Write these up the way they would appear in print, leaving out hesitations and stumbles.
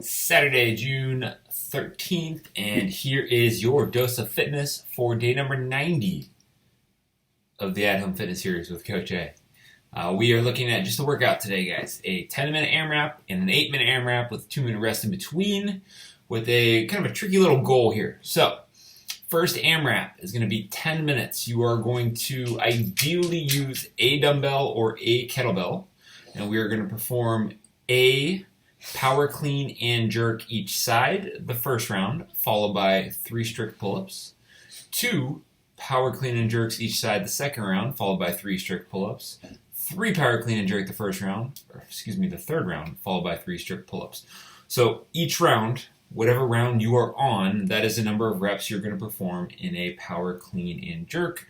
Saturday, June 13th, and here is your dose of fitness for day number 90 of the At-Home Fitness Series with Coach A. We are looking at just a workout today, guys. A 10-minute AMRAP and an 8-minute AMRAP with a 2-minute rest in between with a kind of a tricky little goal here. So, first AMRAP is going to be 10 minutes. You are going to ideally use a dumbbell or a kettlebell, and we are going to perform a power clean and jerk each side the first round, followed by 3 strict pull-ups. 2 power clean and jerks each side the second round, followed by 3 strict pull-ups. 3 power clean and jerk the third round, followed by 3 strict pull-ups. So each round, whatever round you are on, that is the number of reps you're going to perform in a power clean and jerk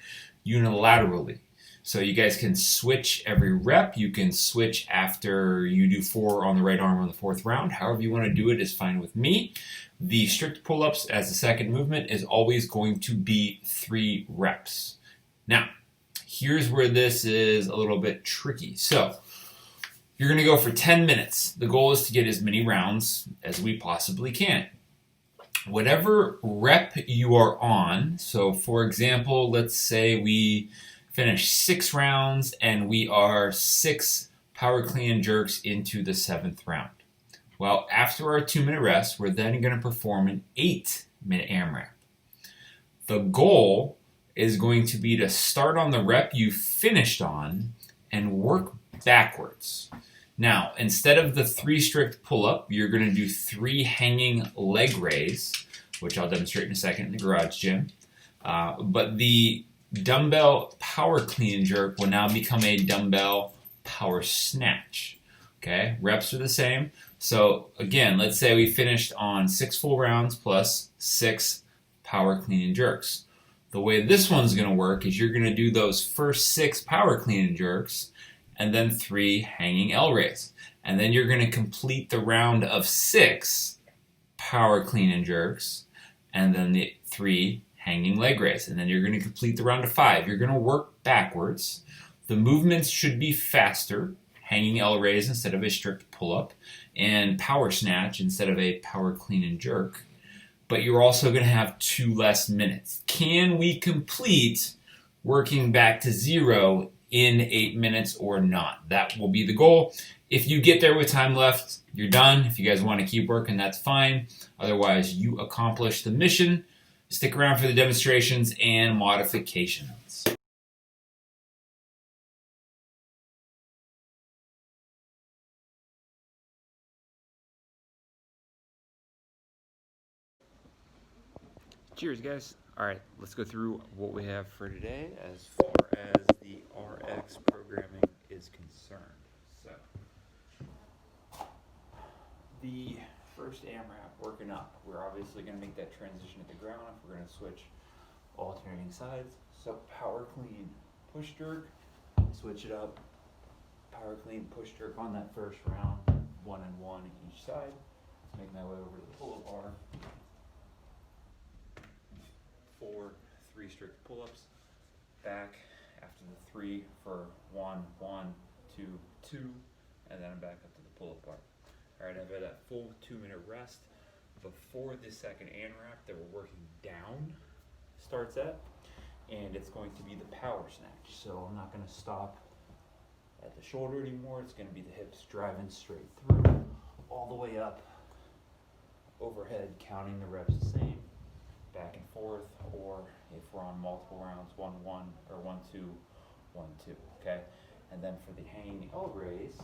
unilaterally. So you guys can switch every rep. You can switch after you do 4 on the right arm on the 4th round. However you want to do it is fine with me. The strict pull-ups as the second movement is always going to be 3 reps. Now, here's where this is a little bit tricky. So you're going to go for 10 minutes. The goal is to get as many rounds as we possibly can. Whatever rep you are on, so for example, let's say we finish 6 rounds and we are 6 power clean and jerks into the 7th round. Well, after our 2-minute rest, we're then going to perform an 8-minute AMRAP. The goal is going to be to start on the rep you finished on and work backwards. Now, instead of the 3 strict pull-up, you're going to do 3 hanging leg raise, which I'll demonstrate in a second in the garage gym. But the dumbbell power clean and jerk will now become a dumbbell power snatch. Okay, reps are the same. So again, let's say we finished on 6 full rounds plus 6 power clean and jerks. The way this one's going to work is you're going to do those first 6 power clean and jerks and then 3 hanging L raise. And then you're going to complete the round of 6 power clean and jerks and then the 3 hanging leg raise, and then you're going to complete the round of 5. You're going to work backwards. The movements should be faster, hanging L raise instead of a strict pull-up, and power snatch instead of a power clean and jerk. But you're also going to have 2 less minutes. Can we complete working back to 0 in 8 minutes or not? That will be the goal. If you get there with time left, you're done. If you guys want to keep working, that's fine. Otherwise, you accomplish the mission. Stick around for the demonstrations and modifications. Cheers, guys. All right, let's go through what we have for today as far as the RX programming is concerned. So, the first AMRAP, working up. We're obviously going to make that transition at the ground if we're going to switch alternating sides. So power clean, push jerk, switch it up. Power clean, push jerk on that first round, 1 and 1 each side. Make my way over to the pull-up bar. 4 3 strict pull-ups. Back after the 3 for 1 1 2 2, and then I'm back up to the pull-up bar. Alright, I've had that full 2-minute rest before this second AMRAP that we're working down starts at, and it's going to be the power snatch. So I'm not going to stop at the shoulder anymore. It's going to be the hips driving straight through, all the way up, overhead, counting the reps the same, back and forth, or if we're on multiple rounds, 1 1 or 1 2 1 2. Okay, and then for the hanging L raise,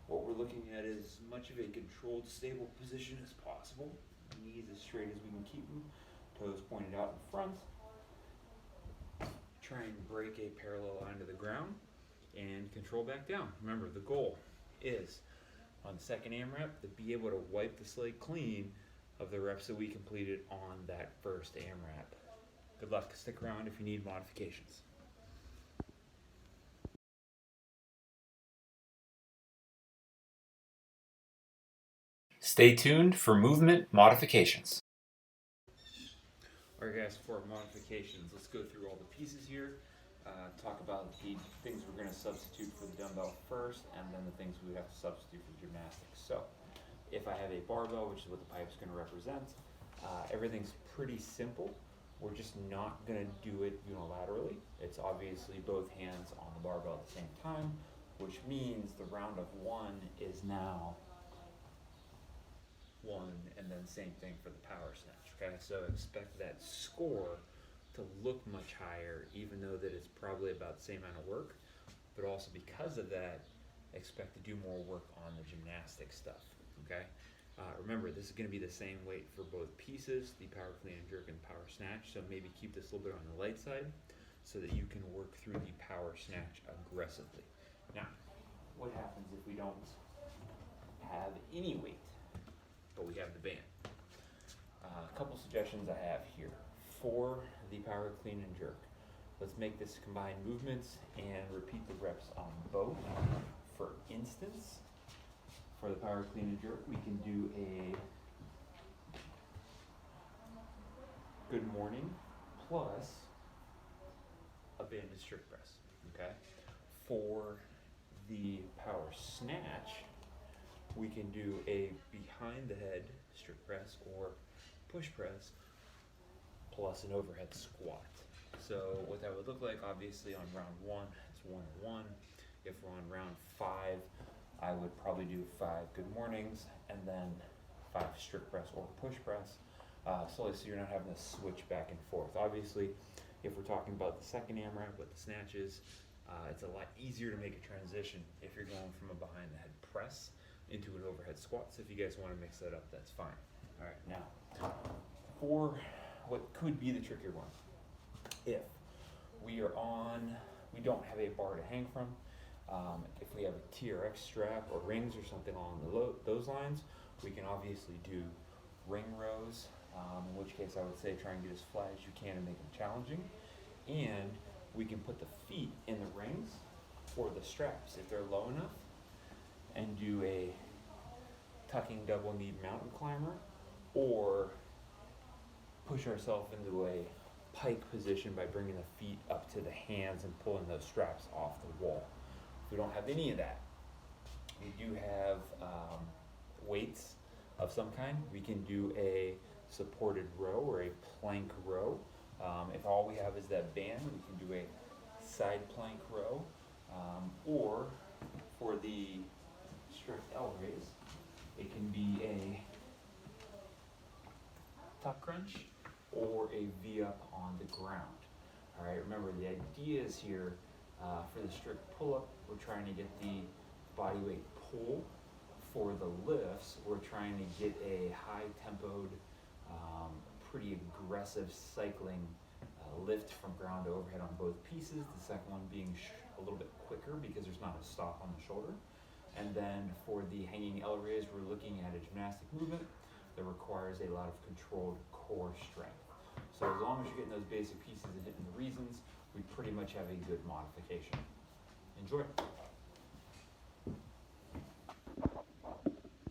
what we're looking at is as much of a controlled, stable position as possible. Knees as straight as we can keep them. Toes pointed out in front. Try and break a parallel line to the ground and control back down. Remember, the goal is on the second AMRAP to be able to wipe the slate clean of the reps that we completed on that first AMRAP. Good luck. Stick around if you need modifications. Stay tuned for movement modifications. Alright guys, for modifications, let's go through all the pieces here talk about the things we're going to substitute for the dumbbell first, and then the things we have to substitute for gymnastics. So, if I have a barbell, which is what the pipe's going to represent, everything's pretty simple. We're just not going to do it unilaterally. It's obviously both hands on the barbell at the same time, which means the round of one is now one, and then same thing for the power snatch. Okay, so expect that score to look much higher, even though that it's probably about the same amount of work, but also because of that, expect to do more work on the gymnastic stuff. Okay, remember, this is going to be the same weight for both pieces, the power clean and jerk and power snatch, so maybe keep this a little bit on the light side so that you can work through the power snatch aggressively. Now, what happens if we don't have any weight, but we have the band? A couple suggestions I have here for the power clean and jerk. Let's make this combined movements and repeat the reps on both. For instance, for the power clean and jerk, we can do a good morning plus a banded strict press. Okay. For the power snatch, we can do a behind the head strict press or push press plus an overhead squat. So what that would look like, obviously on round one, it's 1-1. If we're on round 5, I would probably do 5 good mornings and then 5 strict press or push press, slowly, so you're not having to switch back and forth. Obviously, if we're talking about the second AMRAP with the snatches, it's a lot easier to make a transition if you're going from a behind the head press into an overhead squat. So if you guys want to mix that up, that's fine. All right, now for what could be the trickier one, if we don't have a bar to hang from, if we have a TRX strap or rings or something along those lines, we can obviously do ring rows, in which case I would say try and get as flat as you can and make them challenging. And we can put the feet in the rings or the straps if they're low enough and do a tucking double knee mountain climber, or push ourselves into a pike position by bringing the feet up to the hands and pulling those straps off the wall. If we don't have any of that, we do have weights of some kind. We can do a supported row or a plank row. If all we have is that band, we can do a side plank row, or for the strict L raise, it can be a tuck crunch or a V up on the ground. All right, remember the idea is here for the strict pull up, we're trying to get the body weight pull. For the lifts, we're trying to get a high tempoed, pretty aggressive cycling lift from ground to overhead on both pieces. The second one being a little bit quicker because there's not a stop on the shoulder. And then for the hanging L raise, we're looking at a gymnastic movement that requires a lot of controlled core strength. So as long as you're getting those basic pieces and hitting the reasons, we pretty much have a good modification. Enjoy.